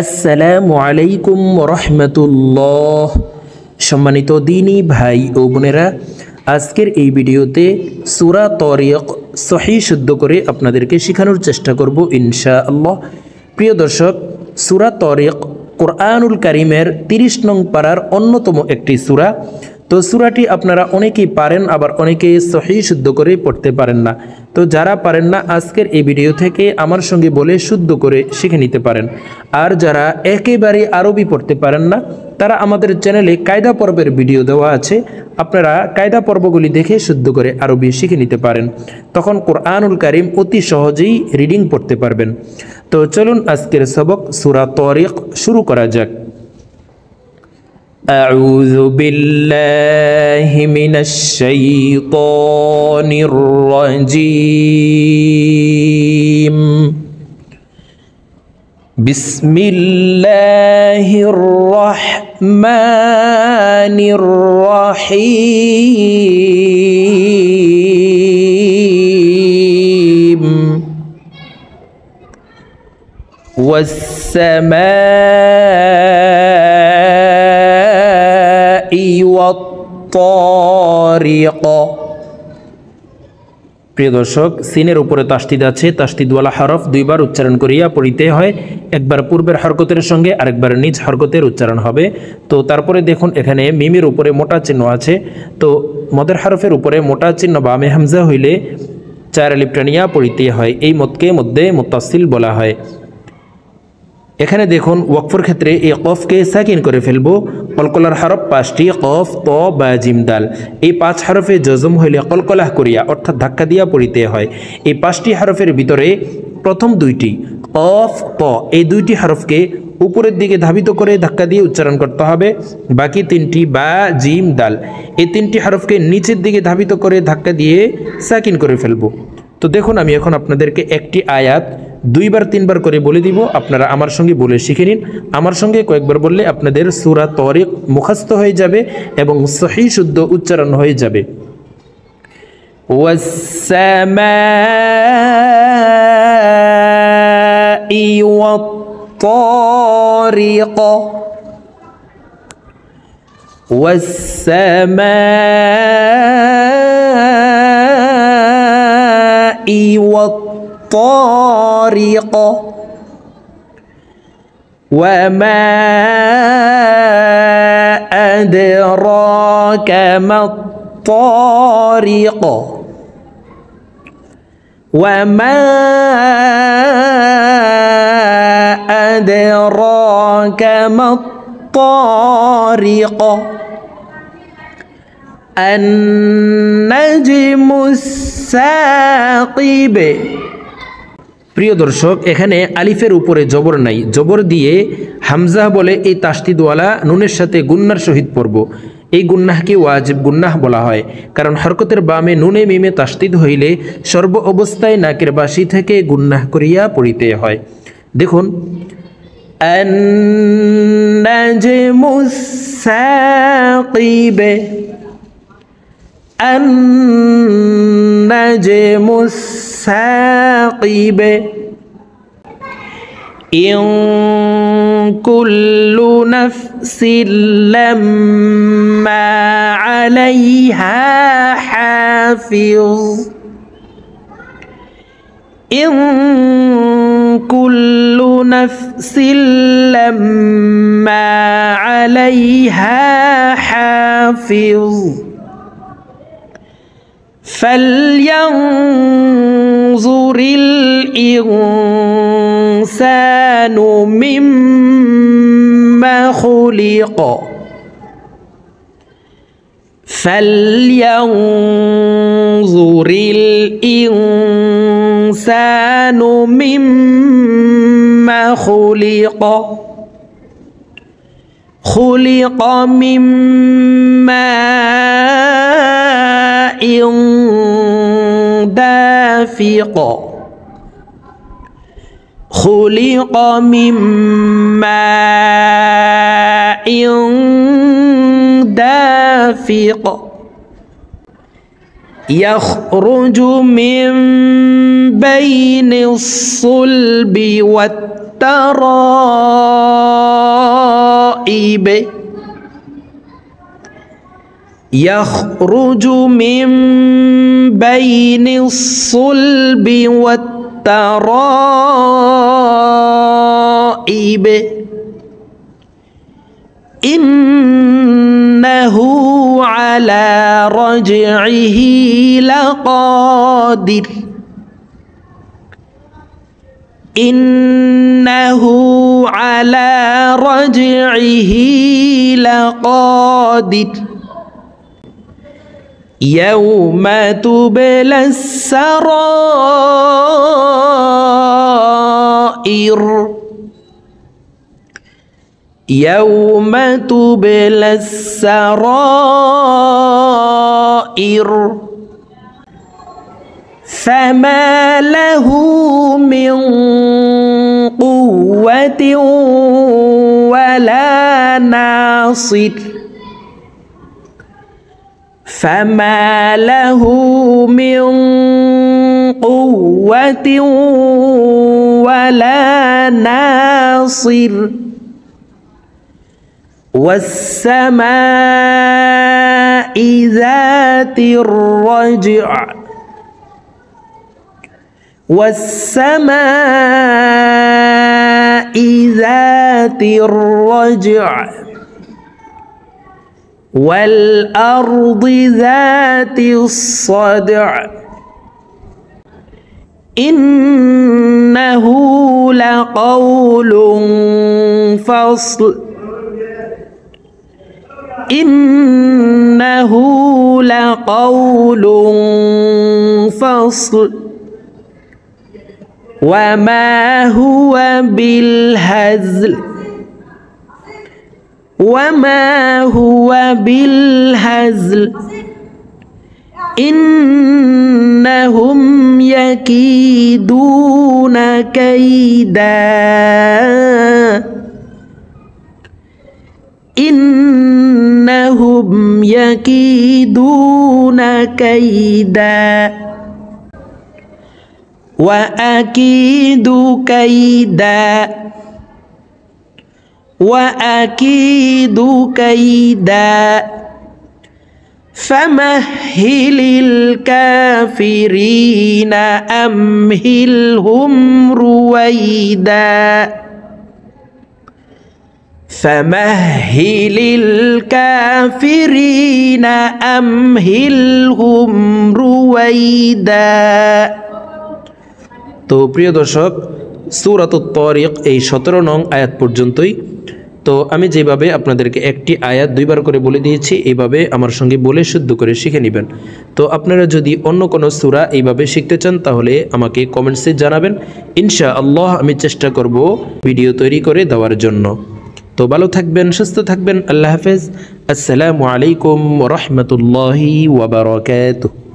আসসালামু আলাইকুম রহমতুল্লাহ। সম্মানিত দিনী ভাই ও বোনেরা, আজকের এই ভিডিওতে সূরা তারিক সহিহ শুদ্ধ করে আপনাদেরকে শেখানোর চেষ্টা করব ইনশাআল্লাহ। প্রিয় দর্শক, সূরা তারিক কোরআনুল কারীমের 30 নং পারার অন্যতম একটি সূরা। তো সূরাটি আপনারা অনেকেই পারেন, আবার অনেকেই সহিহ শুদ্ধ করে পড়তে পারেন না। তো যারা পারেন না, আজকের এই ভিডিও থেকে আমার সঙ্গে বলে শুদ্ধ করে শিখে নিতে পারেন। আর যারা একেবারে আরবি পড়তে পারেন না, তারা আমাদের চ্যানেলে কায়দা পর্বের ভিডিও দেওয়া আছে, আপনারা কায়দা পর্বগুলি দেখে শুদ্ধ করে আরবি শিখে নিতে পারেন। তখন কোরআনুল কারীম অতি সহজেই রিডিং পড়তে পারবেন। তো চলুন আজকের সবক সূরা তারিক শুরু করা যাক। أعوذ بالله من الشيطان الرجيم بسم الله الرحمن الرحيم والطارق। প্রিয় দর্শক, সিনের উপরে তাসদিদ আছে, তাসদিদওয়ালা হরফ দুইবার উচ্চারণ করিয়া পড়িতে হয়। একবার পূর্বের হরকতের সঙ্গে আরেকবার নিজ হরকতের উচ্চারণ হবে। তো তারপরে দেখুন, এখানে মিমের উপরে মোটা চিহ্ন আছে। তো মদের হরফের উপরে মোটা চিহ্ন বামে হামজা হইলে 4 আলিফ টানিয়া পড়িতে হয়। এই মদকে মধ্যে মুত্তাসিল বলা হয়। এখানে দেখুন, ওয়াকফের ক্ষেত্রে এই কফকে সাকিন করে ফেলবো। কলকলার হরফ 5টি, কফ, ত, বা, জিম, দাল। এই 5 হরফে জজম হইলে কলকলাহ করিয়া অর্থাৎ ধাক্কা দিয়া পড়িতে হয়। এই 5টি হরফের ভিতরে প্রথম 2টি কফ, ত, এই 2টি হরফকে উপরের দিকে ধাবিত করে ধাক্কা দিয়ে উচ্চারণ করতে হবে। বাকি 3টি বা, জিম, দাল, এই 3টি হরফকে নিচের দিকে ধাবিত করে ধাক্কা দিয়ে সাকিন করে ফেলবো। তো দেখুন, আমি এখন আপনাদেরকে একটি আয়াত 2বার 3বার করে বলে দিব, আপনারা আমার সঙ্গে বলে শিখে নিন। আমার সঙ্গে কয়েকবার বললে আপনাদের সূরা তারিক মুখস্থ হয়ে যাবে এবং সহিহ শুদ্ধ উচ্চারণ হয়ে যাবে। ওয়াস-সামাই ওয়াত-তারিক, ওয়াস-সামাই ওয়াত-তারিক وما أدراك ما الطارق وما أدراك ما الطارق النجم الثاقب। প্রিয় দর্শক, এখানে আলিফের উপরে জবর নাই, জবর দিয়ে হামজা বলে এই তাসদিদওয়ালা নুনের সাথে গুন্নার সহিত পড়ব। এই গুন্নাহকে ওয়াজিব গুন্নাহ বলা হয়, কারণ হরকতের বামে নুনে মিমে তাসদিদ হইলে সর্ব অবস্থায় নাকের বাসি থেকে গুন্নাহ করিয়া পড়িতে হয়। দেখুন, আন-নাজমুস সাকিব, আন-নাজমুস সাকিব, ইন কুল্লু নাফসিন লাম্মা আলাইহা হাফিজ, ইন কুল্লু নাফসিন লাম্মা আলাইহা হাফিজ, فلينظر الإنسان مما خلق، فلينظر الإنسان مما خلق، خلق من ماء دافق، خلق من ماء دافق يخرج من بين الصلب والترائب يخرج من بين الصلب والترائب إنه على رجعه لقادر إنه على رجعه لقادر يوم تبلى السرائر يوم تبلى السرائر فما له من قوة ولا ناصر فما له من قوة ولا ناصر والسماء ذات الرجع والسماء ذات الرجع والأرض ذات الصدع إنه لقول فصل إنه لقول فصل وما هو بالهزل وما هو بالهزل إنهم يكيدون كيدا إنهم يكيدون كيدا وأكيد كيدا وأكيد كيدا فمهل الكافرين أمهلهم رويدا فمهل الكافرين أمهلهم رويدا। তো প্রিয় দর্শক সূরাতুত তারিক এই 17 নং আয়াত পর্যন্তই। তো আমি যেভাবে আপনাদেরকে একটি আয়াত দুইবার করে বলে দিয়েছি এইভাবে আমার সঙ্গে বলে শুদ্ধ করে শিখে নেবেন। তো আপনারা যদি অন্য কোনো সূরা এইভাবে শিখতে চান তাহলে আমাকে কমেন্টসে জানাবেন, ইনশাআল্লাহ আমি চেষ্টা করব ভিডিও তৈরি করে দেওয়ার জন্য। তো ভালো থাকবেন, সুস্থ থাকবেন, আল্লাহ হাফেজ। আসসালামু আলাইকুম ওয়া রাহমাতুল্লাহি ওয়া বারাকাতুহু।